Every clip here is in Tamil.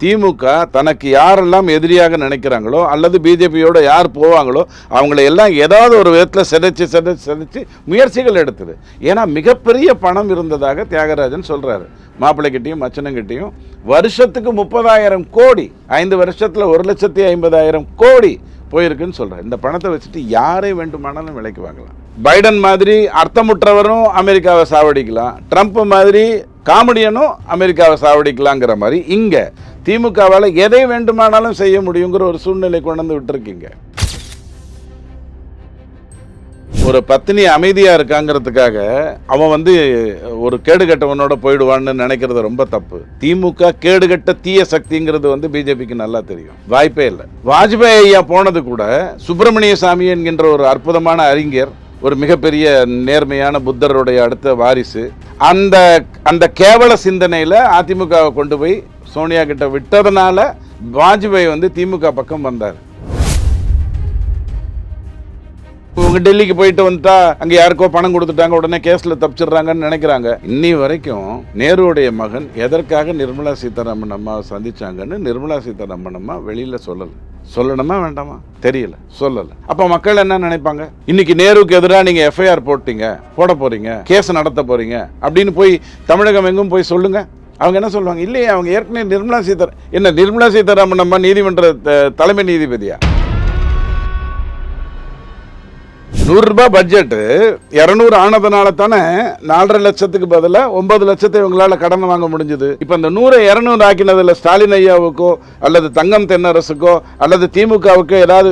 திமுக தனக்கு யாரெல்லாம் எதிரியாக நினைக்கிறாங்களோ அல்லது பிஜேபியோட யார் போவாங்களோ அவங்கள எல்லாம் ஏதாவது ஒரு விதத்தில் சிதைச்சு முயற்சிகள் எடுத்தது. ஏன்னா மிகப்பெரிய பணம் இருந்ததாக தியாகராஜன் சொல்றாரு. மாப்பிள்ளைக்கிட்டையும் மச்சனங்கிட்டையும் வருஷத்துக்கு 30,000 கோடி, 5 வருஷத்துல 1,50,000 கோடி போயிருக்குன்னு சொல்றேன். இந்த பணத்தை வச்சுட்டு யாரை வேண்டுமானாலும் விலைக்கு வாங்கலாம். பைடன் மாதிரி அர்த்தமுற்றவரும் அமெரிக்காவை சாவடிக்கலாம், ட்ரம்ப் மாதிரி காமெடியனும் அமெரிக்காவை சாவடிக்கலாங்கிற மாதிரி இங்க திமுகவால் எதை வேண்டுமானாலும் செய்ய முடியுங்கிற ஒரு சூழ்நிலை கொண்டு வந்து விட்டுருக்கீங்க. ஒரு பத்தினி அமைதியா இருக்காங்கிறதுக்காக அவன் ஒரு கேடுகட்டவனோட போயிடுவான்னு நினைக்கிறது ரொம்ப தப்பு. திமுக கேடுகட்ட தீய சக்திங்கிறது பிஜேபிக்கு நல்லா தெரியும். வாய்ப்பே இல்லை. வாஜ்பாய் ஐயா போனது கூட சுப்பிரமணிய சாமி என்கின்ற ஒரு அற்புதமான அறிஞர், ஒரு மிகப்பெரிய நேர்மையான புத்தருடைய அடுத்த வாரிசு, அந்த கேவல சிந்தனையில அதிமுகவை கொண்டு போய் சோனியா கிட்ட விட்டதுனால வாஜ்பாய் திமுக பக்கம் வந்தார். இவங்க டெல்லிக்கு போயிட்டு வந்துட்டா அங்க யாருக்கோ பணம் கொடுத்துட்டாங்க, உடனே கேஸ்ல தப்பிச்சிடுறாங்கன்னு நினைக்கிறாங்க. இன்னி வரைக்கும் நேருடைய மகன் எதற்காக நிர்மலா சீதாராமன் அம்மாவை சந்திச்சாங்கன்னு நிர்மலா சீதாராமன் அம்மா வெளியில சொல்லணுமா வேண்டாமா தெரியல, சொல்லல. அப்ப மக்கள் என்ன நினைப்பாங்க? இன்னைக்கு நேருவுக்கு எதிராக நீங்க எஃப்ஐஆர் போட போறீங்க, கேஸ் நடத்த போறீங்க அப்படின்னு போய் தமிழகம் எங்கும் போய் சொல்லுங்க. அவங்க என்ன சொல்லுவாங்க? இல்லையே, அவங்க ஏற்கனவே நிர்மலா சீதாராமன் அம்மா நீதிமன்ற தலைமை நீதிபதியா? 100 ரூபாய் பட்ஜெட் 200 ஆனதுனால தானே 4.5 லட்சத்துக்கு பதிலாக 9 லட்சத்தை இவங்களால கடன் வாங்க முடிஞ்சது. இப்ப இந்த 100 ஆக்கினதுல ஸ்டாலின் ஐயாவுக்கோ அல்லது தங்கம் தென்னரசுக்கோ அல்லது திமுகவுக்கோ ஏதாவது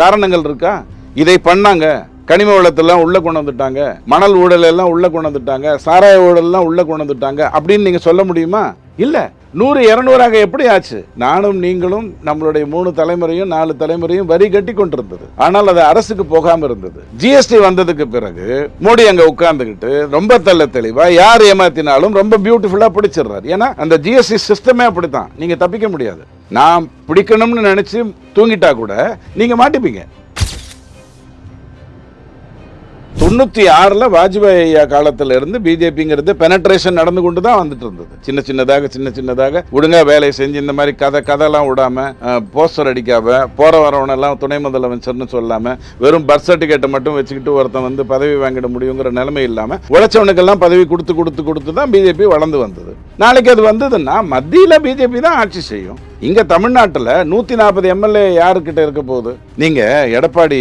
காரணங்கள் இருக்கா? இதை பண்ணாங்க, கனிம வளத்தெல்லாம் உள்ள கொண்டு வந்துட்டாங்க, மணல் ஊழல் எல்லாம் உள்ள கொண்டு வந்துட்டாங்க, சாராய ஊழல் எல்லாம் உள்ள கொண்டு வந்துட்டாங்க அப்படின்னு நீங்க சொல்ல முடியுமா? இல்ல. 100-200 எப்படி ஆச்சு? நானும் நீங்களும் நம்மளுடைய 3 தலைமுறையும் 4 தலைமுறையும் வரி கட்டி கொண்டிருந்தது. ஆனால் அது அரசுக்கு போகாம இருந்தது. ஜிஎஸ்டி வந்ததுக்கு பிறகு மோடி அங்க உட்கார்ந்துகிட்டு ரொம்ப தெளிவா யார் ஏமாத்தினாலும் ரொம்ப பியூட்டிஃபுல்லா பிடிச்சிடுறாரு. ஏன்னா அந்த ஜிஎஸ்டி சிஸ்டமே அப்படித்தான், நீங்க தப்பிக்க முடியாது. நான் பிடிக்கணும்னு நினைச்சு தூங்கிட்டா கூட நீங்க மாட்டிப்பீங்க. 96 வாஜ்பாய் ஐயா காலத்துல இருந்து பிஜேபிங்கிறது பெனட்ரேஷன் நடந்து கொண்டு தான் வந்துட்டு இருந்தது. சின்ன சின்னதாக ஒழுங்கா வேலை செஞ்சு இந்த மாதிரி கதைலாம் விடாம, போஸ்டர் அடிக்காம, போற வரவனெல்லாம் துணை முதலமைச்சர்னு சொல்லாம, வெறும் பர்த் சர்டிபிகேட்டை மட்டும் வச்சுக்கிட்டு ஒருத்தன் பதவி வாங்கிட முடியுங்கிற நிலைமை இல்லாம உழைச்சவனுக்கெல்லாம் பதவி கொடுத்து தான் பிஜேபி வளர்ந்து வந்தது. நாளைக்கு அது வந்ததுன்னா மத்தியில பிஜேபி தான் ஆட்சி செய்யும். இங்க தமிழ்நாட்டில் 140 எம்எல்ஏ யாருக்கிட்ட இருக்க போகுது? நீங்க எடப்பாடி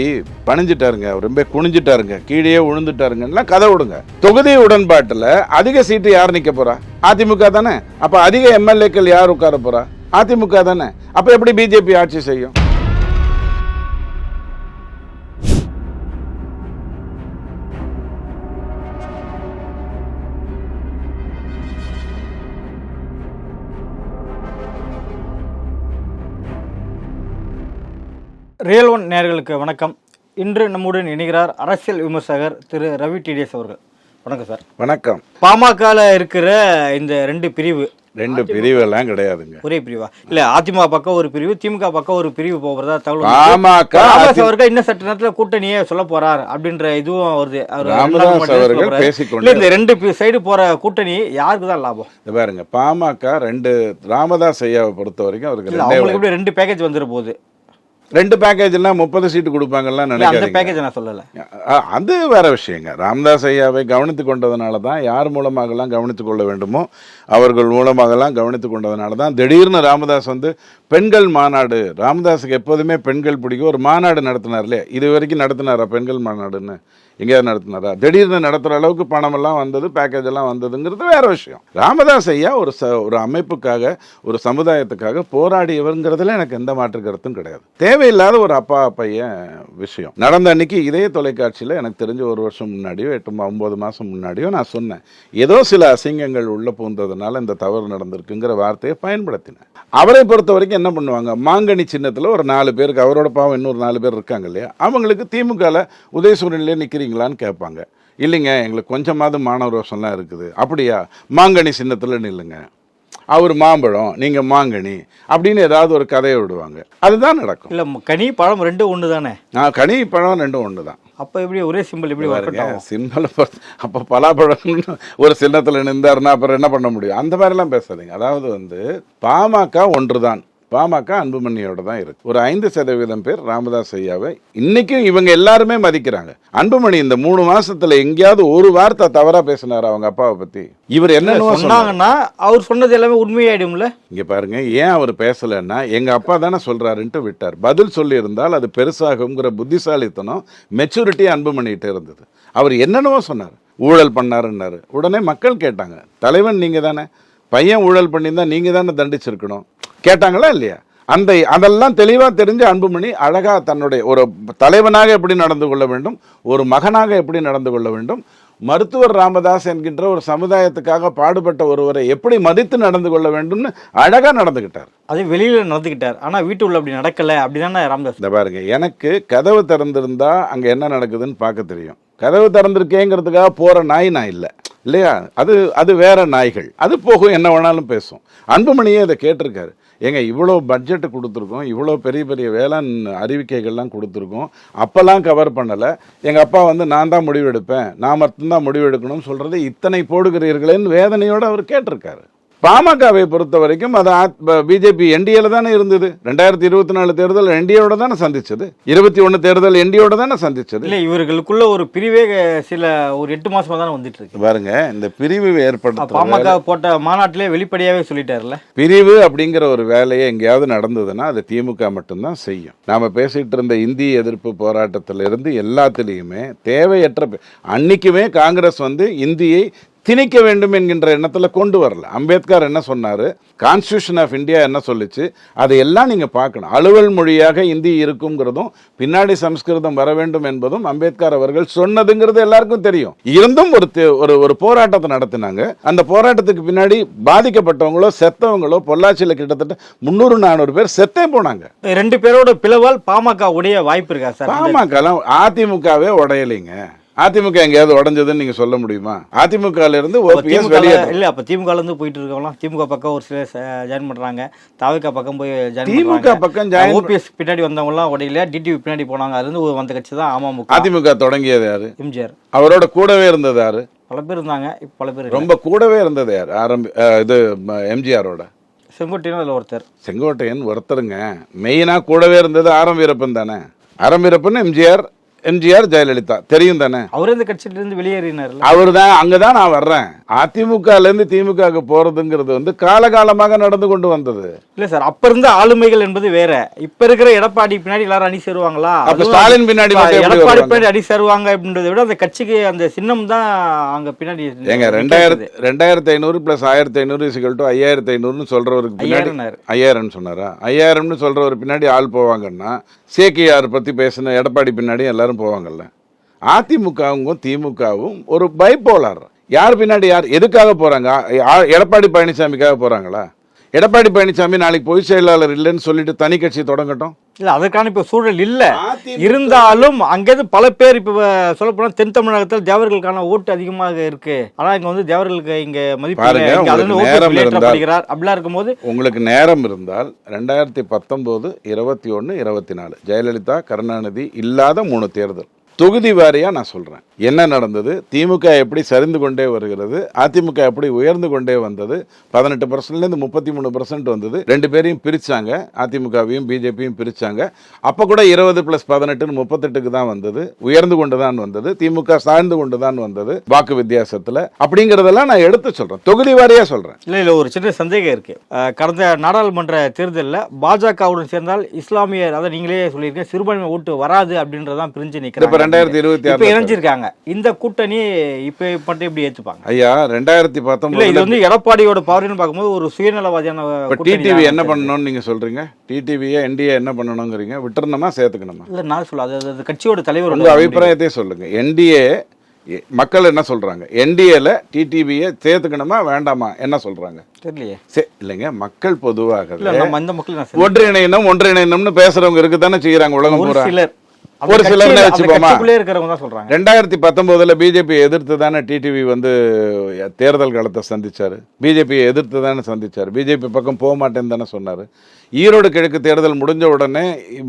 பணிஞ்சிட்டாருங்க, ரொம்ப குனிஞ்சிட்டாருங்க, கீழே விழுந்துட்டாருங்கன்னா கதை விடுங்க. தொகுதி உடன்பாட்டில் அதிக சீட்டு யார் நிக்க போறா? அதிமுக தானே. அப்ப அதிக எம்எல்ஏக்கள் யார் உட்கார போறா? அதிமுக தானே. அப்ப எப்படி பிஜேபி ஆட்சி செய்யும்? ரியல் ஒன் நேயர்களுக்கு வணக்கம். இன்று நம்முடன் இணைகிறார் அரசியல் விமர்சகர் திரு ரவி டிடிஎஸ் அவர்கள். வணக்கம் சார். வணக்கம். பாமகல இருக்கிற இந்த 2 பிரிவு, 2 பிரிவு எல்லாம் கிடையாதுங்க. ஒரே பிரிவா? இல்ல, அதிமுக பக்கம் ஒரு பிரிவு, திமுக பக்கம் ஒரு பிரிவு போகிறதா தகவல். பாமக அவர்கள் இன்னும் சற்று நேரத்தில் கூட்டணியே சொல்ல போறார் அப்படின்ற இதுவும் வருது. இந்த 2 சைடு போற கூட்டணி யாருக்கு தான் லாபம்? பாருங்க, பாமக 2 ராமதாஸ் ஐயாவை பொறுத்த வரைக்கும் அவருக்கு 2 பேக்கேஜ் வந்துட போகுது. 2 பேக்கேஜ்லாம் 30 சீட்டு கொடுப்பாங்கலாம் நினைக்கிறேன். அது வேற விஷயங்க. ராமதாஸ் ஐயாவை கவனித்துக் கொண்டதுனால தான், யார் மூலமாகலாம் கவனித்துக் கொள்ள வேண்டுமோ அவர்கள் மூலமாகலாம் கவனித்துக் கொண்டதுனால தான் திடீர்னு ராமதாஸ் பெண்கள் மாநாடு, ராமதாஸுக்கு எப்போதுமே பெண்கள் பிடிக்கும், ஒரு மாநாடு நடத்தினார் இல்லையா? இது வரைக்கும் நடத்தினாரா பெண்கள் மாநாடுன்னு? எங்கேயாவது நடத்தினாரா? திடீர்னு நடத்துகிற அளவுக்கு பணமெல்லாம் வந்தது, பேக்கேஜ் எல்லாம் வந்ததுங்கிறது வேற விஷயம். ராமதாஸ் ஐயா ஒரு அமைப்புக்காக, ஒரு சமுதாயத்துக்காக போராடியவருங்கிறதுல எனக்கு எந்த மாற்று கருத்தும் கிடையாது. தேவையில்லாத ஒரு அப்பா பையன் விஷயம் நடந்த அன்னைக்கு இதே தொலைக்காட்சியில் எனக்கு தெரிஞ்ச 1 வருஷம் முன்னாடியோ 8-9 மாதம் முன்னாடியோ நான் சொன்னேன், ஏதோ சில அசிங்கங்கள் உள்ள பூந்ததுனால இந்த தவறு நடந்திருக்குங்கிற வார்த்தையை பயன்படுத்தினேன். அவரை பொறுத்த வரைக்கும் என்ன பண்ணுவாங்க? மாங்கனி சின்னத்தில் ஒரு 4 பேருக்கு, அவரோட பாவம் இன்னொரு 4 பேர் இருக்காங்க இல்லையா, அவங்களுக்கு திமுகவில் உதயசூரியனிலே நிற்கிறீங்களான்னு கேட்பாங்க. இல்லைங்க, எங்களுக்கு கொஞ்சமாவது மாணவர் ரோஷம்லாம் இருக்குது. அப்படியா? மாங்கனி சின்னத்தில் நில்லுங்க, அவர் மாம்பழம், நீங்க மாங்கனி அப்படின்னு ஏதாவது ஒரு கதையை விடுவாங்க. அதுதான் நடக்கும். இல்ல, கனி பழம் 2 ஒன்று தானே? கனி பழம் 2 ஒன்று தான். அப்போ எப்படி ஒரே சிம்பிள் எப்படி ஒர்க் அவுட் ஆகும்? சின்னல அப்போ பலாப்பழம் ஒரு சின்னத்தில் நின்றாருன்னா அப்புறம் என்ன பண்ண முடியும்? அந்த மாதிரிலாம் பேசாதீங்க. அதாவது வந்து பாமக ஒன்றுதான், பாமக அன்புமணியோட தான் இருக்கு. ஒரு 5% பேர் ராமதாஸ் ஐயாவை இன்னைக்கும் இவங்க எல்லாருமே மதிக்கிறாங்க. அன்புமணி இந்த 3 மாசத்துல எங்கேயாவது ஒரு வார்த்தை தவறா பேசினாரு அவங்க அப்பாவை பத்தி? இவர் என்ன சொன்னாங்கன்னா அவர் சொன்னது எல்லாமே உண்மையாயிடும்ல. இங்க பாருங்க, ஏன் அவர் பேசலன்னா எங்க அப்பா தானே சொல்றாருன்ட்டு விட்டார். பதில் சொல்லி இருந்தால் அது பெருசாகுங்கிற புத்திசாலித்தனம், மெச்சூரிட்டி அன்புமணிகிட்ட இருந்தது. அவர் என்னென்னவோ சொன்னார், ஊழல் பண்ணாருன்னாரு. உடனே மக்கள் கேட்டாங்க, தலைவன் நீங்க தானே, பையன் ஊழல் பண்ணியிருந்தா நீங்க தானே தண்டிச்சிருக்கணும் கேட்டாங்களா இல்லையா? அதெல்லாம் தெளிவாக தெரிஞ்ச அன்புமணி அழகா தன்னுடைய ஒரு தலைவனாக எப்படி நடந்து கொள்ள வேண்டும், ஒரு மகனாக எப்படி நடந்து கொள்ள வேண்டும், மருத்துவர் ராமதாஸ் என்கின்ற ஒரு சமுதாயத்துக்காக பாடுபட்ட ஒருவரை எப்படி மதித்து நடந்து கொள்ள வேண்டும்னு அழகா நடந்துகிட்டார். அது வெளியில நடந்துக்கிட்டார், ஆனா வீட்டு உள்ள அப்படி நடக்கல. அப்படிதானே ராமதாஸ்? இந்த பாருங்க, எனக்கு கதவு திறந்திருந்தா அங்க என்ன நடக்குதுன்னு பார்க்க தெரியும். கதவு திறந்திருக்கேங்கிறதுக்காக போற நாய் நான் இல்லை இல்லையா? அது வேற நாய்கள், அது போகும், என்ன வேணாலும் பேசும். அன்புமணியே இதை கேட்டிருக்காரு. ஏங்க இவ்வளோ பட்ஜெட்டு கொடுத்துருக்கோம், இவ்வளோ பெரிய பெரிய வேளாண் அறிவிக்கைகள்லாம் கொடுத்துருக்கோம், அப்போல்லாம் கவர் பண்ணலை. எங்கள் அப்பா வந்து நான் தான் முடிவெடுப்பேன், நான் மட்டும்தான் முடிவெடுக்கணும்னு சொல்கிறது இத்தனை போடுகிறீர்களேன்னு வேதனையோடு அவர் கேட்டிருக்காரு. பாமகவை பொறுத்த வரைக்கும் அது பிஜேபி என்டிஏல தானே இருந்தது. 2024 தேர்தல் என்டிஏவோட தானே சந்திச்சது, 21 தேர்தல் என்டிஏவோட தானே சந்திச்சது. இல்லை, இவர்களுக்குள்ள ஒரு பிரிவே ஒரு 8 மாசமா தானே வந்துட்டு இருக்கு. பாருங்க, இந்த பிரிவு ஏற்படுத்த பாமக போட்ட மாநாட்டிலே வெளிப்படையாவே சொல்லிட்டாருல. பிரிவு அப்படிங்கிற ஒரு வேலையை எங்கேயாவது நடந்ததுன்னா அது திமுக மட்டும்தான் செய்யும். நாம பேசிட்டு இருந்த இந்திய எதிர்ப்பு போராட்டத்திலிருந்து எல்லாத்திலையுமே தேவையற்ற அன்னைக்குமே காங்கிரஸ் வந்து இந்தியை திணிக்க வேண்டும் என்கின்ற எண்ணத்தில் கொண்டு வரல. அம்பேத்கர் என்ன சொன்னார், கான்ஸ்டியூஷன் ஆஃப் இந்தியா என்ன சொல்லிச்சு, அதையெல்லாம் நீங்கள் பார்க்கணும். அலுவல் மொழியாக இந்தி இருக்குங்கிறதும் பின்னாடி சம்ஸ்கிருதம் வர வேண்டும் என்பதும் அம்பேத்கர் அவர்கள் சொன்னதுங்கிறது எல்லாருக்கும் தெரியும். இருந்தும் ஒரு போராட்டத்தை நடத்தினாங்க. அந்த போராட்டத்துக்கு பின்னாடி பாதிக்கப்பட்டவங்களோ செத்தவங்களோ பொள்ளாச்சியில் கிட்டத்தட்ட 300-400 பேர் செத்தே போனாங்க. 2 பேரோட பிளவால் பாமக உடைய வாய்ப்பு இருக்கா சார்? பாமக அதிமுகவே உடையலைங்க. அதிமுக எங்கேயாவது உடஞ்சதுன்னு நீங்க சொல்ல முடியுமா? அதிமுகல இருந்து ஓபிஎஸ் வெளியே இல்ல, அப்ப திமுகல இருந்து போயிட்டு இருக்கவங்க திமுக பக்கம் ஒரு சில ஜாயின் பண்றாங்க, தாவேகா பக்கம் போய் ஜாயின் திமுக பக்கம் ஜாயின், ஓபிஎஸ் பின்னாடி வந்தவங்க எல்லாம் உடையில டிடிவி பின்னாடி போனாங்க. அது இருந்து வந்த கட்சி தான் அமமுக. அதிமுக தொடங்கியது யாரு? எம்ஜிஆர். அவரோட கூடவே இருந்தது யாரு? பல பேர் இருந்தாங்க, பல பேர் ரொம்ப கூடவே இருந்தது யாரு? இது எம்ஜிஆரோட செங்கோட்டையன் அதுல ஒருத்தர். செங்கோட்டையன் ஒருத்தருங்க. மெயினா கூடவே இருந்தது ஆரம் வீரப்பன் தானே. ஆரம் வீரப்பன் எம்ஜிஆர் ஜெயலலிதா தெரியும் தானே. அவரே இந்த கட்சியில இருந்து வெளியேறினார். அவரு தான் அங்கதான் நான் வர்றேன். அதிமுகல இருந்து திமுக போறதுங்கிறது வந்து காலகாலமாக நடந்து கொண்டு வந்தது. இல்ல சார், அப்ப இருந்த ஆளுமைகள் என்பது வேற. இப்ப இருக்கிற எடப்பாடி பின்னாடி எல்லாரும் அணி சேருவாங்களா? அப்ப ஸ்டாலின் பின்னாடி எடப்பாடி பின்னாடி அணி சேருவாங்க அப்படின்றத விட அந்த கட்சிக்கு அந்த சின்னம் தான் அங்க பின்னாடி. ஏங்க 2500 பிளஸ் 1500 5500 சொல்றவருக்கு பின்னாடி 5000 சொன்னாரா? 5000 சொல்றவர் பின்னாடி ஆள் போவாங்கன்னா சேக்கியார் பத்தி பேசின எடப்பாடி பின்னாடி எல்லாரும் போவாங்கல்ல. அதிமுகவும் திமுகவும் ஒரு பைப்போலார். யார் பின்னாடி யார் எதுக்காக போறாங்க? எடப்பாடி பழனிசாமிக்காக போறாங்களா? எடப்பாடி பழனிசாமி நாளைக்கு பொதுச் செயலாளர் இல்லைன்னு சொல்லிட்டு தனி கட்சி தொடங்கட்டும். இல்ல, அதற்கான இப்ப சூழல் இல்ல. இருந்தாலும் அங்கேருந்து பல பேர் இப்ப சொல்ல போனா தென் தமிழகத்தில் தேவர்களுக்கான ஓட்டு அதிகமாக இருக்கு. ஆனா இங்க வந்து தேவர்களுக்கு இங்க மதிப்பு அப்படிலாம் இருக்கும்போது உங்களுக்கு நேரம் இருந்தால் 2019, 21, 24 ஜெயலலிதா கருணாநிதி இல்லாத 3 தேர்தல் தொகுதி வாரியா நான் சொல்றேன். என்ன நடந்தது? திமுக எப்படி சரிந்து கொண்டே வருகிறது, அதிமுக எப்படி உயர்ந்து கொண்டே வந்தது. 18% 33% வந்தது. 2 பேரையும் பிரிச்சாங்க, அதிமுகவையும் பிஜேபியும் பிரிச்சாங்க. அப்ப கூட 20+18 38க்கு தான் வந்தது. உயர்ந்து கொண்டு தான் வந்தது. திமுக சார்ந்து கொண்டு தான் வந்தது வாக்கு வித்தியாசத்துல. அப்படிங்கறதெல்லாம் நான் எடுத்து சொல்றேன், தொகுதி வாரியா சொல்றேன். இல்ல ஒரு சின்ன சந்தேகம் இருக்கு. கடந்த நாடாளுமன்ற தேர்தலில் பாஜகவுடன் சேர்ந்தால் இஸ்லாமியர், அதை நீங்களே சொல்லியிருக்கேன், சிறுபான்மை ஓட்டு வராது அப்படின்றதான் பிரிஞ்சு நிற்கிறேன். 2026 இணைஞ்சிருக்காங்க. இந்த கூட்டணி இப்ப மட்டும் எப்படி ஏத்துப்பாங்க? ஐயா 2019 இது வந்து எடப்பாடியோட பார்வைன்னு பார்க்கும்போது ஒரு சுயநலவாதியான. டிடிவி என்ன பண்ணணும்னு நீங்க சொல்றீங்க? டிடிவியை என்டிஏ என்ன பண்ணணுங்கிறீங்க? விட்டுறணுமா சேர்த்துக்கணுமா? இல்ல நான் சொல்ல, அது கட்சியோட தலைவர் உங்க அபிப்பிராயத்தை சொல்லுங்க. என்டிஏ மக்கள் என்ன சொல்றாங்க? என்டிஏல டிடிவியை சேர்த்துக்கணுமா வேண்டாமா என்ன சொல்றாங்க தெரியலையே. இல்லைங்க, மக்கள் பொதுவாக ஒன்றிணையணும்னு பேசுறவங்க இருக்குதானே செய்யறாங்க உலகம் பூரா. சிலர் ஒரு சிலர் வச்சுப்போமா, இருக்கிறவங்க தான் சொல்றாங்க. 2019 பிஜேபி எதிர்த்து தானே டிடிவி வந்து தேர்தல் காலத்தை சந்திச்சாரு, பிஜேபியை எதிர்த்து தானே சந்திச்சாரு, பிஜேபி பக்கம் போக மாட்டேன்னு தானே சொன்னாரு. ஈரோடு கிழக்கு தேர்தல் முடிஞ்ச உடனே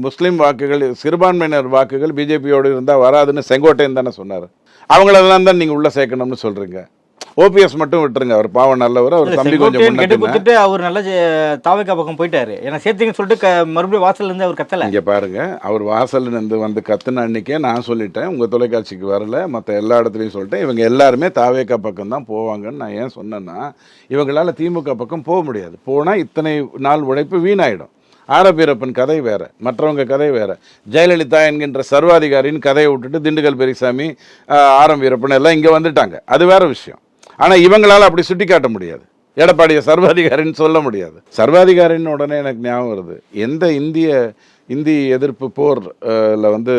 முஸ்லீம் வாக்குகள், சிறுபான்மையினர் வாக்குகள் பிஜேபியோடு இருந்தா வராதுன்னு செங்கோட்டையன் தானே சொன்னாரு. அவங்களெல்லாம் தான் நீங்க உள்ள சேர்க்கணும்னு சொல்றீங்க. ஓபிஎஸ் மட்டும் விட்டுருங்க, அவர் பாவம் நல்லவர், அவர் தம்பி கொஞ்சம் கொடுத்துட்டு அவர் நல்ல தாவேகா பக்கம் போயிட்டாரு. ஏன்னா சேர்த்தீங்கன்னு சொல்லிட்டு மறுபடியும் வாசல்ல இருந்து அவர் கத்தல. இங்க பாருங்க, அவர் வாசல்ல இருந்து வந்து கத்துன அன்னைக்கே நான் சொல்லிட்டேன், உங்க தொலைக்காட்சிக்கு வரல, மற்ற எல்லா இடத்துலையும் சொல்லிட்டேன், இவங்க எல்லாருமே தாவேகா பக்கம் தான் போவாங்கன்னு. நான் ஏன் சொன்னேன்னா, இவங்களால திமுக பக்கம் போக முடியாது, போனா இத்தனை நாள் உழைப்பு வீணாயிடும். ஆரப்பீரப்பன் கதை வேற, மற்றவங்க கதை வேற. ஜெயலலிதா என்கின்ற சர்வாதிகாரின்னு கதையை விட்டுட்டு திண்டுக்கல் பெரியசாமி, ஆரம் வீரப்பன் எல்லாம் இங்க வந்துட்டாங்க, அது வேற விஷயம். ஆனா இவங்களால அப்படி சுட்டி காட்ட முடியாது, எடப்பாடியை சர்வாதிகாரின்னு சொல்ல முடியாது. சர்வாதிகாரின்னு உடனே எனக்கு ஞாபகம் வருது, எந்த இந்தி எதிர்ப்பு போர்ல வந்து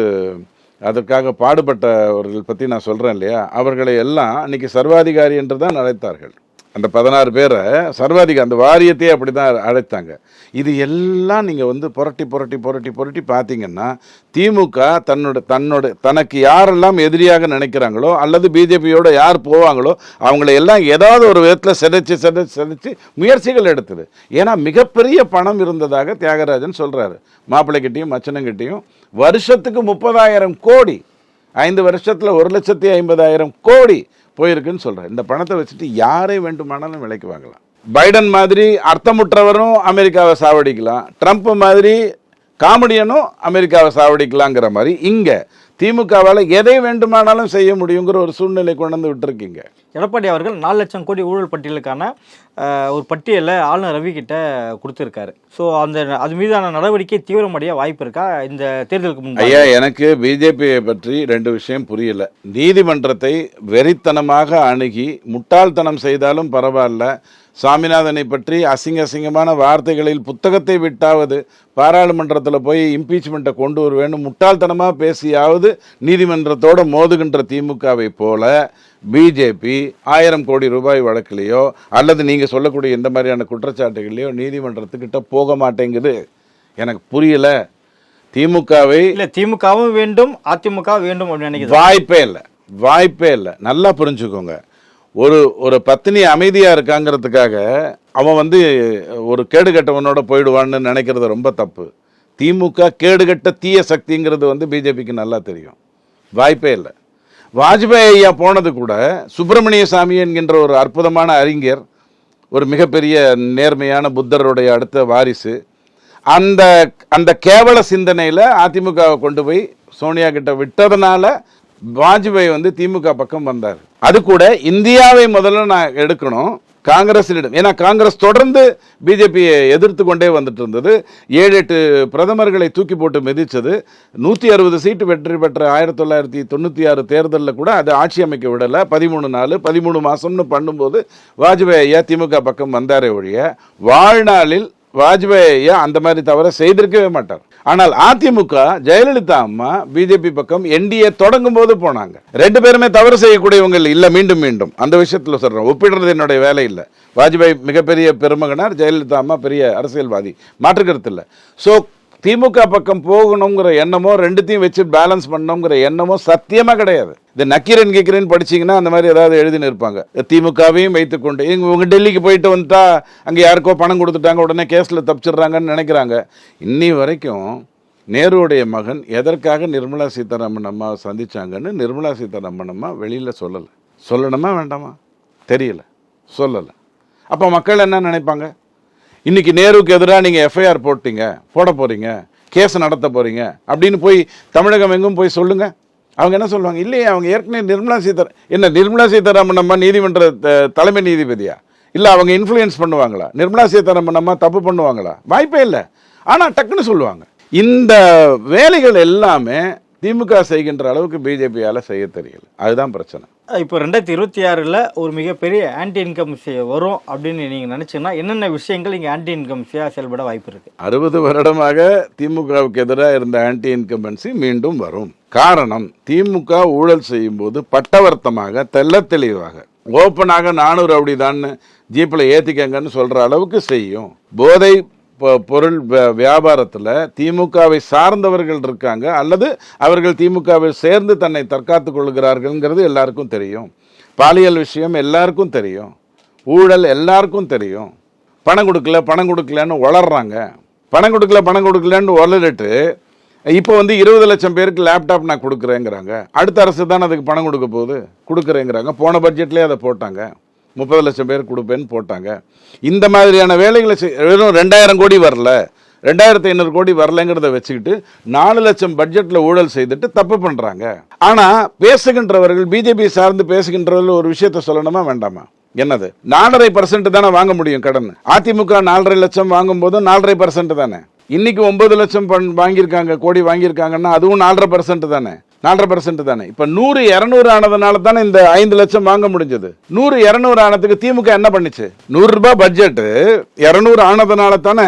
அதற்காக பாடுபட்டவர்கள் பற்றி நான் சொல்கிறேன் இல்லையா, அவர்களை எல்லாம் அன்னைக்கு சர்வாதிகாரி என்று தான் அழைத்தார்கள். அந்த 16 பேரை சர்வாதிகாரி, அந்த வாரியத்தையே அப்படி தான் அழைத்தாங்க. இது எல்லாம் நீங்கள் வந்து புரட்டி பார்த்தீங்கன்னா, திமுக தனக்கு யாரெல்லாம் எதிரியாக நினைக்கிறாங்களோ அல்லது பிஜேபியோட யார் போவாங்களோ அவங்கள எல்லாம் ஏதாவது ஒரு விதத்தில் சிதைச்சு முயற்சிகள் எடுத்தது. ஏன்னா மிகப்பெரிய பணம் இருந்ததாக தியாகராஜன் சொல்கிறாரு. மாப்பிள்ளைக்கிட்டையும் மச்சனங்கிட்டையும் வருஷத்துக்கு 30,000 கோடி, 5 வருஷத்தில் 1,50,000 கோடி போயிருக்குன்னு சொல்கிறேன். இந்த பணத்தை வச்சுட்டு யாரை வேண்டுமானாலும் விலைக்கு வாங்கலாம். பைடன் மாதிரி அர்த்தமுற்றவரும் அமெரிக்காவை சாவடிக்கலாம், ட்ரம்ப் மாதிரி காமெடியனும் அமெரிக்காவை சாவடிக்கலாங்கிற மாதிரி இங்கே திமுகவால் எதை வேண்டுமானாலும் செய்ய முடியுங்கிற ஒரு சூழ்நிலை கொண்டு வந்து விட்டுருக்கீங்க. எடப்பாடி அவர்கள் 4 லட்சம் கோடி ஊழல் பட்டியலுக்கான ஒரு பட்டியலை ஆளுநர் ரவி கிட்ட கொடுத்துருக்காரு. ஸோ அது மீதான நடவடிக்கை தீவிரமடைய வாய்ப்பு இருக்கா இந்த தேர்தலுக்கு முன்னாடி? ஐயா, எனக்கு பிஜேபியை பற்றி 2 விஷயம் புரியல. நீதிமன்றத்தை வெறித்தனமாக அணுகி முட்டாள்தனம் செய்தாலும் பரவாயில்ல, சாமிநாதனை பற்றி அசிங்கமான வார்த்தைகளில் புத்தகத்தை விட்டாவது பாராளுமன்றத்தில் போய் இம்பீச்மெண்ட்டை கொண்டு வருவேன்னு முட்டாள்தனமாக பேசியாவது நீதிமன்றத்தோடு மோதுகின்ற திமுகவை போல பிஜேபி 1000 கோடி ரூபாய் வழக்கிலையோ அல்லது நீங்கள் சொல்லக்கூடிய இந்த மாதிரியான குற்றச்சாட்டுகளையோ நீதிமன்றத்துக்கிட்ட போக மாட்டேங்குது. எனக்கு புரியல. திமுகவை இல்லை, திமுகவும் வேண்டும் அதிமுக வேண்டும் அப்படின்னு நினைக்கிறேன். வாய்ப்பே இல்லை. நல்லா புரிஞ்சுக்கோங்க. ஒரு பத்தினி அமைதியா இருக்காங்கிறதுக்காக அவன் வந்து ஒரு கேடுகட்டவனோட போயிடுவான்னு நினைக்கிறது ரொம்ப தப்பு. திமுக கேடுகட்ட தீய சக்திங்கிறது வந்து பிஜேபிக்கு நல்லா தெரியும். வாய்ப்பே இல்லை. வாஜ்பாய் ஐயா போனது கூட சுப்பிரமணிய சாமி என்கின்ற ஒரு அற்புதமான அறிஞர், ஒரு மிகப்பெரிய நேர்மையான புத்தருடைய அடுத்த வாரிசு, அந்த கேவல சிந்தனையில் அதிமுகவை கொண்டு போய் சோனியா கிட்ட விட்டதுனால வாஜ்பாய் வந்து திமுக பக்கம் வந்தார். அது கூட இந்தியாவை முதல்ல நான் எடுக்கணும் காங்கிரஸிடம். ஏன்னா காங்கிரஸ் தொடர்ந்து பிஜேபியை எதிர்த்து கொண்டே வந்துட்டு இருந்தது. 7-8 பிரதமர்களை தூக்கி போட்டு மிதிச்சது. 160 சீட்டு வெற்றி பெற்ற 1996 தேர்தலில் கூட அது ஆட்சி அமைக்க விடலை. 13 நாள் 13 மாதம்னு பண்ணும்போது வாஜ்பாய் ஐயா திமுக பக்கம் வந்தாரே ஒழிய வாழ்நாளில் வாஜ்பாய் ஐயா அந்த மாதிரி தவிர செய்திருக்கவே மாட்டார். ஆனால் அதிமுக ஜெயலலிதா அம்மா பிஜேபி பக்கம் என்டிஏ தொடங்கும் போது போனாங்க. 2 பேருமே தவறு செய்யக்கூடியவங்க இல்லை. மீண்டும் அந்த விஷயத்தில் சொல்றேன், ஒப்பிடுறது என்னுடைய வேலை இல்லை. வாஜ்பாய் மிகப்பெரிய பெருமகனார், ஜெயலலிதா அம்மா பெரிய அரசியல்வாதி, மாற்றுக்கிறது இல்லை. ஸோ திமுக பக்கம் போகணுங்கிற எண்ணமோ 2த்தையும் வச்சு பேலன்ஸ் பண்ணணுங்கிற எண்ணமோ சத்தியமாக கிடையாது. இந்த நக்கீரன் கேட்கிறேன்னு படிச்சிங்கன்னா அந்த மாதிரி ஏதாவது எழுதினு இருப்பாங்க. திமுகவையும் வைத்துக்கொண்டு இவங்க டெல்லிக்கு போயிட்டு வந்துட்டா அங்கே யாருக்கோ பணம் கொடுத்துட்டாங்க, உடனே கேஸில் தப்பிச்சிடுறாங்கன்னு நினைக்கிறாங்க. இன்னி வரைக்கும் நேருடைய மகன் எதற்காக நிர்மலா சீதாராமன் அம்மாவை சந்திச்சாங்கன்னு நிர்மலா சீதாராமன் அம்மா வெளியில் சொல்லணுமா வேண்டாமா தெரியல, சொல்லலை. அப்போ மக்கள் என்ன நினைப்பாங்க? இன்னைக்கு நேருவுக்கு எதிராக நீங்கள் எஃப்ஐஆர் போட போறீங்க, கேஸ் நடத்த போறீங்க அப்படின்னு போய் தமிழகம் எங்கும் போய் சொல்லுங்க. அவங்க என்ன சொல்லுவாங்க? இல்லையே, அவங்க ஏற்கனவே நிர்மலா சீதாராமன் அம்மா நீதிமன்ற தலைமை நீதிபதியா? இல்லை அவங்க இன்ஃப்ளூயன்ஸ் பண்ணுவாங்களா? நிர்மலா சீதாராமன் அம்மா தப்பு பண்ணுவாங்களா? வாய்ப்பே இல்லை. ஆனால் டக்குன்னு சொல்லுவாங்க. இந்த வேலைகள் எல்லாமே திமுக செய்கின்ற அளவுக்கு பிஜேபியால் செய்ய தெரியல. அதுதான் பிரச்சனை. இப்போ 2026 ஒரு மிகப்பெரிய ஆன்டி இன்கம்சி வரும் அப்படின்னு நீங்கள் நினச்சிங்கன்னா என்னென்ன விஷயங்கள் இங்கே ஆன்டி இன்கம்சியாக செயல்பட வாய்ப்பு இருக்குது? 60 வருடமாக திமுகவுக்கு எதிராக இருந்த ஆன்டி இன்கம்பன்சி மீண்டும் வரும். காரணம், திமுக ஊழல் செய்யும் போது பட்டவர்த்தமாக தெள்ள தெளிவாக ஓப்பனாக 400 அப்படிதான்னு ஜீப்பில் ஏற்றிக்கங்கன்னு சொல்கிற அளவுக்கு செய்யும். போதை பொருள் வியாபாரத்தில் திமுகவை சார்ந்தவர்கள் இருக்காங்க, அல்லது அவர்கள் திமுகவில் சேர்ந்து தன்னை தற்காத்துக் கொள்கிறார்கள்ங்கிறது எல்லாருக்கும் தெரியும். பாலியல் விஷயம் எல்லாருக்கும் தெரியும். ஊழல் எல்லாருக்கும் தெரியும். பணம் கொடுக்கலன்னு வளர்றாங்க. பணம் கொடுக்கலன்னு வளரிட்டு இப்போ 20 லட்சம் பேருக்கு லேப்டாப் நான் கொடுக்குறேங்கிறாங்க. அடுத்த அரசு தான் அதுக்கு பணம் கொடுக்க போகுது, கொடுக்குறேங்கிறாங்க. போன பட்ஜெட்லேயே அதை போட்டாங்க, 30 லட்சம் பேருக்கு கொடுப்பேன்னு போட்டாங்க. இந்த மாதிரியான வேலைகளை வெறும் 2000 கோடி வரல, 2500 கோடி வரலைங்கிறத வச்சுக்கிட்டு 4 லட்சம் பட்ஜெட்டில் ஊழல் செய்துட்டு தப்பு பண்ணுறாங்க. ஆனால் பேசுகின்றவர்கள், பிஜேபி சார்ந்து பேசுகின்றவர்கள் ஒரு விஷயத்த சொல்லணுமா வேண்டாமா? என்னது? 4.5% தானே வாங்க முடியும் கடன். அதிமுக 4.5 லட்சம் வாங்கும் போதும் 4.5% தானே. இன்னைக்கு 9 லட்சம் வாங்கியிருக்காங்க, கோடி வாங்கியிருக்காங்கன்னா அதுவும் 4.5% தானே. 4.5% தானே. இப்போ 100-200 ஆனதுனால தானே இந்த 5 லட்சம் வாங்க முடிஞ்சது. 100-200 ஆனதுக்கு திமுக என்ன பண்ணுச்சு? 100 ரூபாய் பட்ஜெட் 200 ஆனதுனால தானே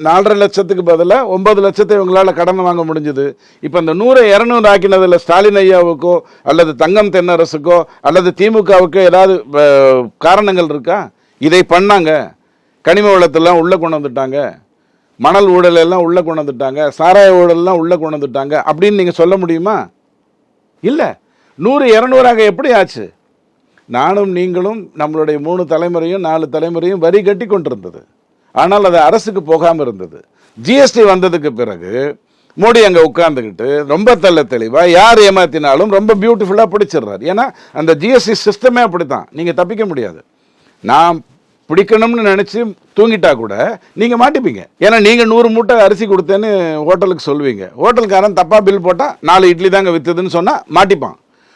4.5 லட்சத்துக்கு பதிலாக 9 லட்சத்தை இவங்களால கடன் வாங்க முடிஞ்சது. இப்போ இந்த 100-200 ஆக்கினதில் ஸ்டாலின் ஐயாவுக்கோ அல்லது தங்கம் தென்னரசுக்கோ அல்லது திமுகவுக்கோ ஏதாவது காரணங்கள் இருக்கா? இதை பண்ணாங்க. கனிம வளத்தெல்லாம் உள்ளே கொண்டு வந்துட்டாங்க, மணல் ஊழல் எல்லாம் உள்ளே கொண்டு வந்துட்டாங்க, சாராய ஊழல்லாம் உள்ளே கொண்டு வந்துட்டாங்க அப்படின்னு நீங்கள் சொல்ல முடியுமா? இல்லை. 100-200 எப்படி ஆச்சு? நானும் நீங்களும் நம்மளுடைய 3 தலைமுறையும் 4 தலைமுறையும் வரி கட்டி கொண்டிருந்தது. ஆனால் அது அரசுக்கு போகாமல் இருந்தது. ஜிஎஸ்டி வந்ததுக்கு பிறகு மோடி அங்கே உட்கார்ந்துக்கிட்டு ரொம்ப தெளிவாக யார் ஏமாத்தினாலும் ரொம்ப பியூட்டிஃபுல்லாக பிடிச்சிடுறாரு. ஏன்னா அந்த ஜிஎஸ்டி சிஸ்டமே அப்படித்தான், நீங்கள் தப்பிக்க முடியாது. நான் பிடிக்கணும்னு நினச்சி தூங்கிட்டா கூட நீங்கள் மாட்டிப்பீங்க. ஏன்னா நீங்கள் 100 மூட்டை அரிசி கொடுத்தேன்னு ஹோட்டலுக்கு சொல்லுவீங்க. ஹோட்டலுக்காரன் தப்பாக பில் போட்டால் 4 இட்லி தாங்க விற்றுதுன்னு சொன்னால் மாட்டிப்பான்.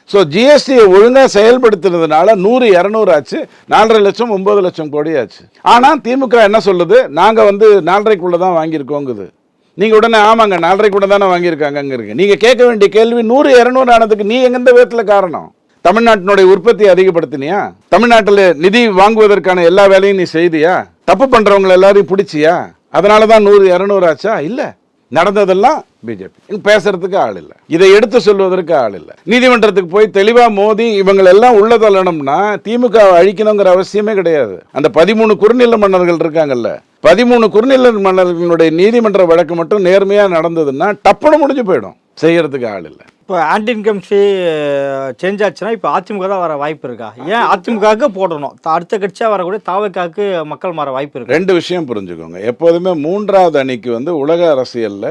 ஸோ ஜிஎஸ்டியை ஒழுங்காக செயல்படுத்துனதுனால 100-200 ஆச்சு, 4.5 லட்சம் 9 லட்சம் கோடி ஆச்சு. ஆனால் திமுக என்ன சொல்லுது? நாங்கள் 4.5 தான் வாங்கியிருக்கோங்குது. நீங்கள் உடனே ஆமாங்க 4.5 தானே வாங்கியிருக்காங்கங்கிறீங்க. நீங்கள் கேட்க வேண்டிய கேள்வி 100-200 ஆனதுக்கு நீ எந்த விதத்தில் காரணம்? தமிழ்நாட்டினுடைய உற்பத்தி அதிகப்படுத்தினியா? தமிழ்நாட்டில் நிதி வாங்குவதற்கான எல்லா வேலையும் நீ செய்தியா? தப்பு பண்றவங்க எல்லாரையும் பிடிச்சியா? அதனால தான் 100-200 ஆச்சா? இல்லை. நடந்ததெல்லாம் பிஜேபி. பேசுறதுக்கு ஆள் இல்லை, இதை எடுத்து சொல்வதற்கு ஆள் இல்லை. நீதிமன்றத்துக்கு போய் தெளிவா மோதி இவங்க எல்லாம் உள்ள தள்ளணும்னா திமுக அழிக்கணுங்கிற அவசியமே கிடையாது. அந்த 13 குறுநில மன்னர்கள் இருக்காங்கல்ல, 13 குறுநில மன்னர்களுடைய நீதிமன்ற வழக்கு மட்டும் நேர்மையா நடந்ததுன்னா டப்புன்னு முடிஞ்சு போயிடும். செய்யறதுக்கு ஆள் இல்லை. இப்போ ஆன்டி இன்கம்சி சேஞ்ச் ஆச்சுன்னா இப்போ அதிமுக தான் வர வாய்ப்பு இருக்கா? ஏன் அதிமுகவுக்கு போடணும், அடுத்த கட்சியாக வரக்கூடிய தாவக்காக்கு மக்கள் மாற வாய்ப்பு இருக்கு? 2 விஷயம் புரிஞ்சுக்கோங்க. எப்போதுமே 3வது அணிக்கு உலக அரசியலில்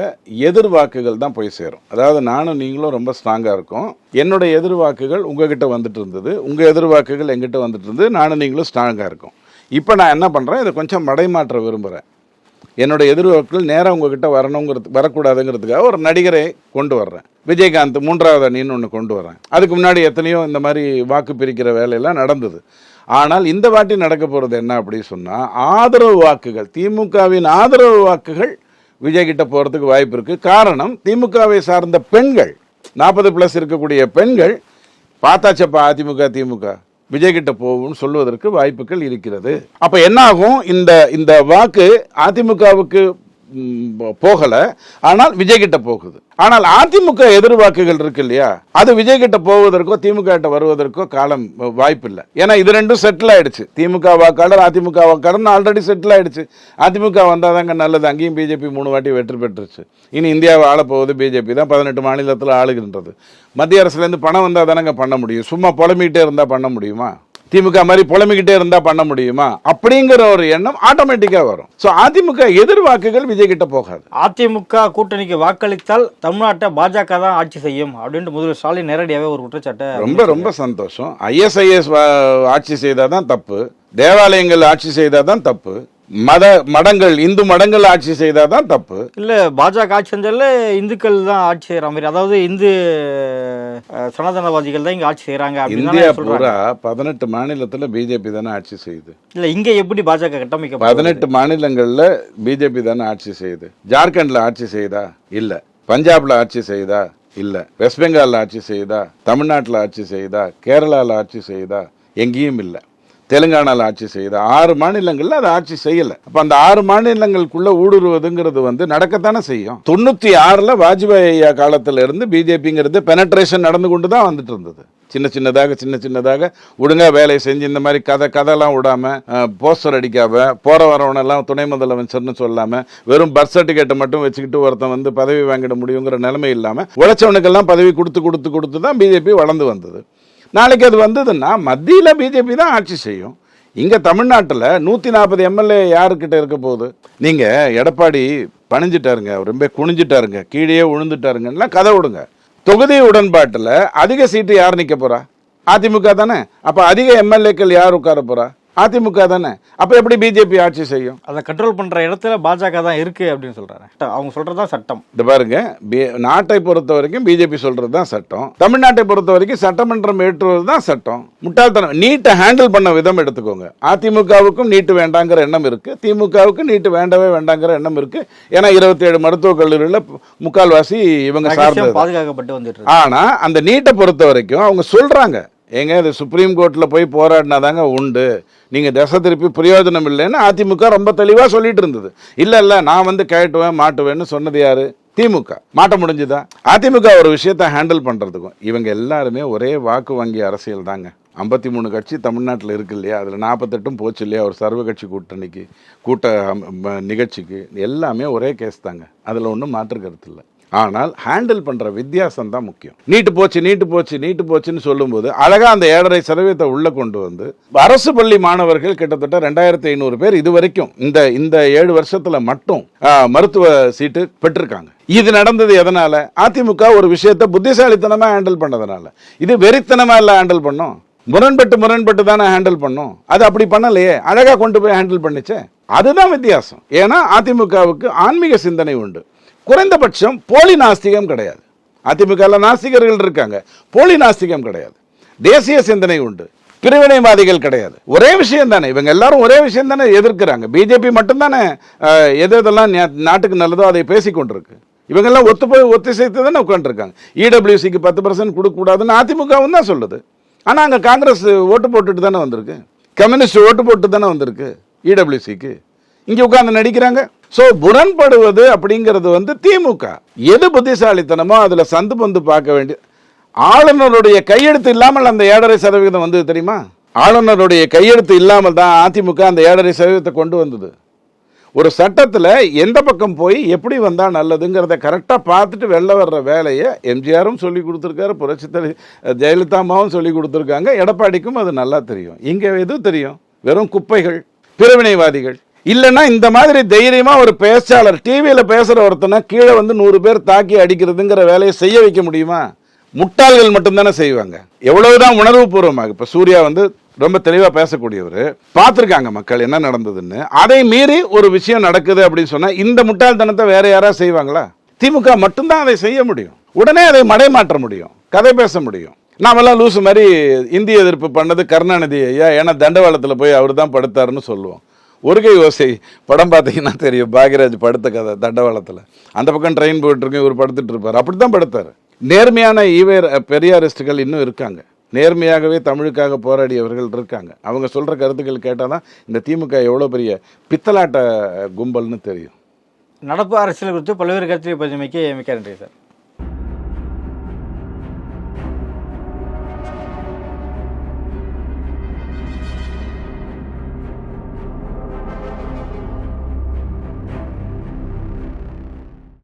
எதிர்வாக்குகள் தான் போய் சேரும். அதாவது நானும் நீங்களும் ரொம்ப ஸ்ட்ராங்காக இருக்கும். என்னுடைய எதிர்வாக்குகள் உங்ககிட்ட வந்துட்டு இருந்தது, உங்கள் எதிர்வாக்குகள் எங்கிட்ட வந்துட்டு இருந்தது, நானும் நீங்களும் ஸ்ட்ராங்காக இருக்கும். இப்போ நான் என்ன பண்ணுறேன், இதை கொஞ்சம் மடைமாற்ற விரும்புகிறேன். என்னுடைய எதிர்வாக்குகள் நேராக உங்ககிட்ட வரக்கூடாதுங்கிறதுக்காக ஒரு நடிகரை கொண்டு வர்றேன். விஜயகாந்த் 3வது அணின்னு ஒன்று கொண்டு வரேன். அதுக்கு முன்னாடி எத்தனையோ இந்த மாதிரி வாக்கு பிரிக்கிற வேலையெல்லாம் நடந்தது. ஆனால் இந்த வாட்டி நடக்க போகிறது என்ன அப்படின்னு சொன்னால், ஆதரவு வாக்குகள், திமுகவின் ஆதரவு வாக்குகள் விஜய்கிட்ட போகிறதுக்கு வாய்ப்பு இருக்குது. காரணம், திமுகவை சார்ந்த பெண்கள் 40+ இருக்கக்கூடிய பெண்கள் பார்த்தாச்சப்பா திமுக விஜய்கிட்ட போகும்னு சொல்வதற்கு வாய்ப்புகள் இருக்கிறது. அப்போ என்ன ஆகும்? இந்த வாக்கு அதிமுகவுக்கு போகல, ஆனால் விஜய்கிட்ட போகுது. ஆனால் அதிமுக எதிர்வாக்குகள் இருக்கு இல்லையா, அது விஜய்கிட்ட போவதற்கோ திமுக கிட்ட வருவதற்கோ காலம் வாய்ப்பு இல்லை. ஏன்னா இது ரெண்டும் செட்டில் ஆயிடுச்சு. திமுக வாக்காளர் அதிமுக வாக்காளர் ஆல்ரெடி செட்டில் ஆயிடுச்சு. அதிமுக வந்தாதாங்க நல்லது. அங்கேயும் பிஜேபி 3 வாட்டி வெற்றி பெற்றுச்சு. இனி இந்தியாவை ஆளப்போவது பிஜேபி தான். 18 மாநிலத்தில் ஆளுகின்றது. மத்திய அரசுலேருந்து பணம் வந்தால் தானங்க பண்ண முடியும். சும்மா புலம்பிக்கிட்டே இருந்தால் பண்ண முடியுமா? திமுக மாதிரி புலம்பிக்கிட்டே இருந்தா பண்ண முடியுமா? அப்படிங்கிற ஒரு எண்ணம் ஆட்டோமேட்டிக்கா வரும். சோ அதிமுக எதிர்வாக்குகள் விஜய் கிட்ட போகாது. அதிமுக கூட்டணிக்கு வாக்களித்தால் தமிழ்நாட்டை பாஜக தான் ஆட்சி செய்யும் அப்படின்ட்டு முதல்வர் ஸ்டாலின் நேரடியாவே ஒரு குற்றச்சாட்டை. ரொம்ப சந்தோஷம். ISIS ஆட்சி செய்தாதான் தப்பு, தேவாலயங்கள் ஆட்சி செய்தாதான் தப்பு, மடங்கள் இந்து மடங்கள் ஆட்சி செய்தாதான் தப்பு. இல்ல பாஜக ஆட்சி செஞ்சால இந்துக்கள் தான் ஆட்சி செய்யற மாதிரி, அதாவது இந்து சனாதனவாதிகள் தான் இங்க ஆட்சி செய்யறாங்க. இந்தியா பூரா 18 மாநிலத்துல பிஜேபி தானே ஆட்சி செய்யுது. இல்ல இங்க எப்படி பாஜக கட்டமைக்க? 18 மாநிலங்கள்ல பிஜேபி தானே ஆட்சி செய்யுது. ஜார்க்கண்ட்ல ஆட்சி செய்தா? இல்ல. பஞ்சாப்ல ஆட்சி செய்தா? இல்ல. வெஸ்ட் பெங்கால்ல ஆட்சி செய்தா? தமிழ்நாட்டில் ஆட்சி செய்தா? கேரளாவில் ஆட்சி செய்தா? எங்கேயும் இல்லை. தெலுங்கானாவில் ஆட்சி செய்யுது. 6 மாநிலங்கள்ல அதை ஆட்சி செய்யலை. அப்போ அந்த 6 மாநிலங்களுக்குள்ள ஊடுருவதுங்கிறது நடக்கத்தானே செய்யும். 96ல் வாஜ்பாய் ஐயா காலத்தில் இருந்து பிஜேபிங்கிறது பெனட்ரேஷன் நடந்து கொண்டு தான் வந்துட்டு இருந்தது. சின்ன சின்னதாக ஒழுங்காக வேலையை செஞ்சு இந்த மாதிரி கதைலாம் விடாமல் போஸ்டர் அடிக்காம போகிற வரவனெல்லாம் துணை முதலமைச்சர்னு சொல்லாமல் வெறும் பர்த் சர்டிஃபிகேட்டை மட்டும் வச்சுக்கிட்டு ஒருத்தன் வந்து பதவி வாங்கிட முடியுங்கிற நிலைமை இல்லாமல் உழைச்சவனுக்கெல்லாம் பதவி கொடுத்து தான் பிஜேபி வளர்ந்து வந்தது. நாளைக்கு அது வந்ததுன்னா மத்தியில் பிஜேபி தான் ஆட்சி செய்யும். இங்கே தமிழ்நாட்டில் 140 எம்எல்ஏ யாருக்கிட்ட இருக்க போகுது? நீங்கள் எடப்பாடி பணிஞ்சிட்டாருங்க, ரொம்ப குனிஞ்சிட்டாருங்க, கீழே விழுந்துட்டாருங்கலாம் கதை விடுங்க. தொகுதி உடன்பாட்டில் அதிக சீட்டு யார் நிற்க போகிறா? அதிமுக தானே. அப்போ அதிக எம்எல்ஏக்கள் யார் உட்கார போகிறா? அதிமுக தானே. அப்போ எப்படி பிஜேபி ஆட்சி செய்யும்? அதை கண்ட்ரோல் பண்ணுற இடத்துல பாஜக தான் இருக்கு அப்படின்னு சொல்கிறாரு. அவங்க சொல்கிறது தான் சட்டம். இந்த பாருங்க, நாட்டை பொறுத்த வரைக்கும் பிஜேபி சொல்கிறது தான் சட்டம். தமிழ்நாட்டை பொறுத்த வரைக்கும் சட்டமன்றம் ஏற்றுவது தான் சட்டம். முட்டாள்தனம். நீட்டை ஹேண்டில் பண்ண விதம் எடுத்துக்கோங்க. அதிமுகவுக்கும் நீட்டு வேண்டாங்கிற எண்ணம் இருக்குது, திமுகவுக்கும் நீட்டு வேண்டவே வேண்டாங்கிற எண்ணம் இருக்குது. ஏன்னா 27 மருத்துவக் கல்லூரியில் முக்கால்வாசி இவங்க சார்ந்து பாதுகாக்கப்பட்டு வந்துட்டு. ஆனால் அந்த நீட்டை பொறுத்த வரைக்கும் அவங்க சொல்கிறாங்க, ஏங்க இது சுப்ரீம் கோர்ட்டில் போய் போராடினாதாங்க உண்டு, நீங்கள் திசை திருப்பி பிரயோஜனம் இல்லைன்னு அதிமுக ரொம்ப தெளிவாக சொல்லிட்டு இருந்தது. இல்லை நான் வந்து கேட்டுவேன் மாட்டுவேன்னு சொன்னது யாரு? திமுக. மாட்ட முடிஞ்சுதா? அதிமுக ஒரு விஷயத்தை ஹேண்டில் பண்ணுறதுக்கும் இவங்க எல்லாருமே ஒரே வாக்கு வங்கி அரசியல் தாங்க. 53 கட்சி தமிழ்நாட்டில் இருக்கு இல்லையா, அதில் 48 போச்சு இல்லையா ஒரு சர்வ கட்சி கூட்டணிக்கு நிகழ்ச்சிக்கு, எல்லாமே ஒரே கேஸ் தாங்க. அதில் ஒன்றும் மாற்று கருத்து இல்லை. ஆனால் ஹேண்டில் பண்ணுற வித்தியாசம் தான் முக்கியம். நீட்டு போச்சுன்னு சொல்லும்போது அழகாக அந்த 7.5% உள்ளே கொண்டு வந்து அரசு பள்ளி மாணவர்கள் கிட்டத்தட்ட 2500 பேர் இது வரைக்கும் இந்த 7 வருஷத்தில் மட்டும் மருத்துவ சீட்டு பெற்றிருக்காங்க. இது நடந்தது எதனால? அதிமுக ஒரு விஷயத்தை புத்திசாலித்தனமாக ஹேண்டில் பண்ணதுனால. இது வெறித்தனமாக இல்லை ஹேண்டில் பண்ணோம், முரண்பட்டு தானே ஹேண்டில் பண்ணோம். அது அப்படி பண்ணலையே, அழகாக கொண்டு போய் ஹேண்டில் பண்ணிச்சே. அதுதான் வித்தியாசம். ஏன்னா அதிமுகவுக்கு ஆன்மீக சிந்தனை உண்டு. குறைந்தபட்சம் போலி நாஸ்திகம் கிடையாது. அதிமுகவில் நாஸ்திகர்கள் இருக்காங்க, போலி நாஸ்திகம் கிடையாது. தேசிய சிந்தனை உண்டு, பிரிவினைவாதிகள் கிடையாது. ஒரே விஷயம் தானே, இவங்க எல்லாரும் ஒரே விஷயம் தானே எதிர்க்கிறாங்க. பிஜேபி மட்டும்தானே எதெல்லாம் நாட்டுக்கு நல்லதோ அதை பேசி கொண்டிருக்கு. இவங்கெல்லாம் ஒத்திசைத்து தானே உட்காந்துருக்காங்க. இடபிள்யூசிக்கு 10% கொடுக்கக்கூடாதுன்னு அதிமுகவும் தான் சொல்லுது. ஆனால் அங்கே காங்கிரஸ் ஓட்டு போட்டுட்டு தானே வந்திருக்கு, கம்யூனிஸ்ட் ஓட்டு போட்டு தானே வந்திருக்கு இடபிள்யூசிக்கு. இங்கே உட்காந்து நடிக்கிறாங்க. ஸோ முரண்படுவது அப்படிங்கிறது வந்து திமுக எது புத்திசாலித்தனமோ அதில் சந்து பந்து பார்க்க வேண்டிய. ஆளுநருடைய கையெழுத்து இல்லாமல் அந்த 7.5% வந்தது தெரியுமா? ஆளுநருடைய கையெழுத்து இல்லாமல் தான் அதிமுக அந்த 7.5% கொண்டு வந்தது. ஒரு சட்டத்தில் எந்த பக்கம் போய் எப்படி வந்தால் நல்லதுங்கிறத கரெக்டாக பார்த்துட்டு வெளில வர்ற வேலையை எம்ஜிஆரும் சொல்லி கொடுத்துருக்காரு, புரட்சித்தலைவி ஜெயலலிதாமாவும் சொல்லி கொடுத்துருக்காங்க, எடப்பாடிக்கும் அது நல்லா தெரியும். இங்கே எதுவும் தெரியும்? வெறும் குப்பைகள், பிரிவினைவாதிகள். இல்லைன்னா இந்த மாதிரி தைரியமா ஒரு பேச்சாளர் டிவியில் பேசுற ஒருத்தனை கீழே வந்து 100 பேர் தாக்கி அடிக்கிறதுங்கிற வேலையை செய்ய வைக்க முடியுமா? முட்டாள்கள் மட்டும்தானே செய்வாங்க. எவ்வளவுதான் உணர்வு பூர்வமாக. இப்போ சூர்யா வந்து ரொம்ப தெளிவாக பேசக்கூடியவர், பார்த்துருக்காங்க மக்கள் என்ன நடந்ததுன்னு. அதை மீறி ஒரு விஷயம் நடக்குது அப்படின்னு சொன்னா இந்த முட்டாள்தனத்தை வேற யாராவது செய்வாங்களா? திமுக மட்டும்தான் அதை செய்ய முடியும். உடனே அதை மடைமாற்ற முடியும், கதை பேச முடியும். நாமெல்லாம் லூசு மாதிரி இந்திய எதிர்ப்பு பண்ணது கருணாநிதி ஐயா, ஏன்னா தண்டவாளத்தில் போய் அவர் தான் படுத்தாருன்னு சொல்லுவோம். ஒரு கை ஓசை படம் பார்த்தீங்கன்னா தெரியும், பாக்யராஜ் படுத்த கதை தண்டவாளத்தில். அந்த பக்கம் ட்ரெயின் போயிட்டுருக்கு, இவர் படுத்துட்டு இருப்பார். அப்படி தான் படுத்தார். நேர்மையான பெரியாரிஸ்டுகள் இன்னும் இருக்காங்க, நேர்மையாகவே தமிழுக்காக போராடியவர்கள் இருக்காங்க. அவங்க சொல்கிற கருத்துக்கள் கேட்டால் தான் இந்த திமுக எவ்வளோ பெரிய பித்தலாட்ட கும்பல்னு தெரியும். நடப்பு அரசியல் குறித்து பல்வேறு கருத்துக்களை பதிவு மிக்க நன்றி சார்.